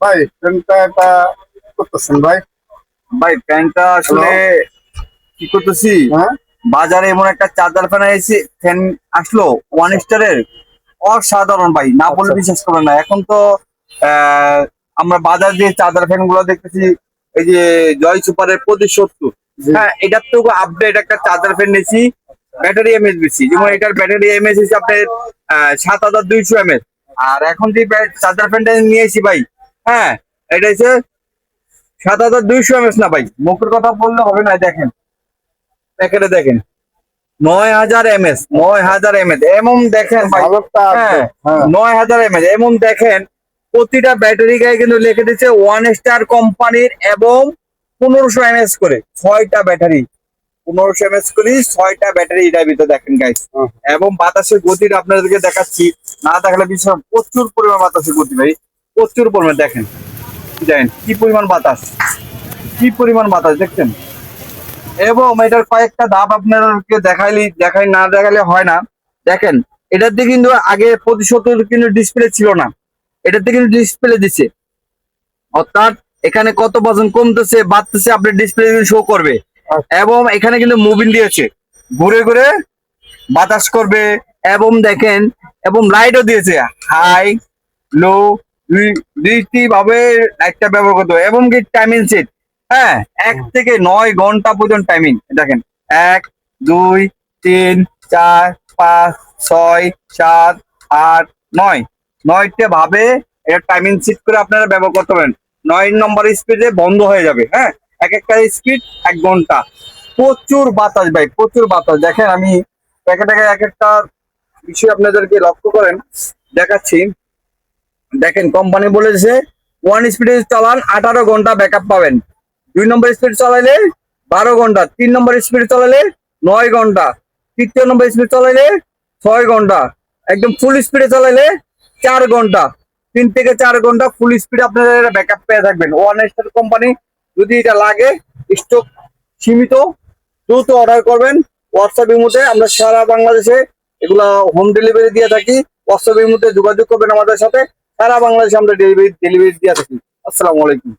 ভাই ফ্যানটা এটা করতেছেন ভাই? ভাই ফ্যানটা আসলে কি করতেছি, হ্যাঁ বাজারে এমন একটা চার্জার ফ্যান আসলো ওয়ান স্টারের, অসাধারণ ভাই, না বলে আচ্ছা বিশ্বাস করবেন না। এখন তো আহ, আমরা বাজার যে চার্জার ফ্যান গুলো দেখতেছি, এই যে জয় সুপারের 2570, জি হ্যাঁ এটার তো আপডেট একটা চার্জার ফ্যান নিয়েছি, ব্যাটারি এমএচ বেশি, যেমন এটার ব্যাটারি এমএচ হচ্ছে আপনার 7200 mAh। আর এখন যে চার্জার ফ্যানটা নিয়েছি ভাই, হ্যাঁ এটা হচ্ছে 7200 mAh, না ভাই মুখের কথা বললে হবে না। দেখেন প্যাকেটে দেখেন 9000 mAh, 9000 mAh এমন দেখেন ভাই। ভালোটা আছে। হ্যাঁ হ্যাঁ 9000 mAh এমন দেখেন, প্রতিটা ব্যাটারি গায়ে কিন্তু লিখে দিচ্ছে ওয়ান স্টার কোম্পানির, এবং 1500 mAh করে 6টা ব্যাটারি, 1500 mAh করে 6টা ব্যাটারি এটার ভিতরে দেখেন গাইস। হ্যাঁ। এবং বাতাসের গতিটা আপনাদেরকে দেখাচ্ছি, না দেখালে বিষয়, প্রচুর পরিমাণ বাতাসের গতি ভাই, প্রচুর পরিমাণ। দেখেন দেখেন কি পরিমাণ বাতাস, কি পরিমাণ বাতাস দেখছেন। এবং এটার কয়েকটা ধাপ আপনাদেরকে দেখাই না দেখালে হয় না। দেখেন এটাতে কিন্তু আগে 75 কিন্তু ডিসপ্লে ছিল না, এটাতে কিন্তু ডিসপ্লে দিচ্ছে, অর্থাৎ এখানে কত পার্সেন্ট কমতেছে বাড়তেছে আপনার ডিসপ্লে শো করবে। আচ্ছা, এবং এখানে কিন্তু মুভিং দিয়েছে, ঘুরে ঘুরে বাতাস করবে। এবং দেখেন, এবং লাইটও দিয়েছে, হাই লো দুইটি ভাবে লাইটটা ব্যবহার করতে হবে। এবং কি টাইমিং সেট, হ্যাঁ 1 থেকে 9 ঘন্টা পর্যন্ত টাইমিং। দেখেন 1 2 3 4 5 6 7 8 9, 9টে ভাবে এটা টাইমিং সেট করে আপনারা ব্যবহার করতে পারেন। 9 নম্বর স্পিডে বন্ধ হয়ে যাবে, হ্যাঁ এক একটা স্পিড 1 ঘন্টা। প্রচুর বাতাস ভাই, প্রচুর বাতাস। দেখেন আমি প্যাকেটে এক একটা বিষয় আপনাদেরকে লক্ষ্য করেন দেখাচ্ছি। দেখেন কোম্পানি বলেছে ওয়ান স্পিডে চালান 18 ঘন্টা ব্যাকআপ পাবেন, 2 নম্বর স্পিড চালাইলে 12 ঘন্টা, 3 নম্বর স্পিড চালাইলে 9 ঘন্টা, 3য় নম্বর স্পিড চালাইলে 6 ঘন্টা, একদম ফুল স্পিডে চালাইলে 4 ঘন্টা। 3 থেকে 4 ঘন্টা ফুল স্পিডে আপনারা ব্যাকআপ পেয়ে থাকবেন। ওয়ান স্টার কোম্পানি, যদি এটা লাগে স্টক সীমিত, দ্রুত অর্ডার করবেন। হোয়াটসঅ্যাপের মধ্যে আমরা সারা বাংলাদেশে এগুলা হোম ডেলিভারি দিয়ে থাকি। হোয়াটসঅ্যাপের মধ্যে যোগাযোগ করবেন আমাদের সাথে, সারা বাংলাদেশে আমরা ডেলিভারি দিয়ে থাকি। আসসালামু আলাইকুম।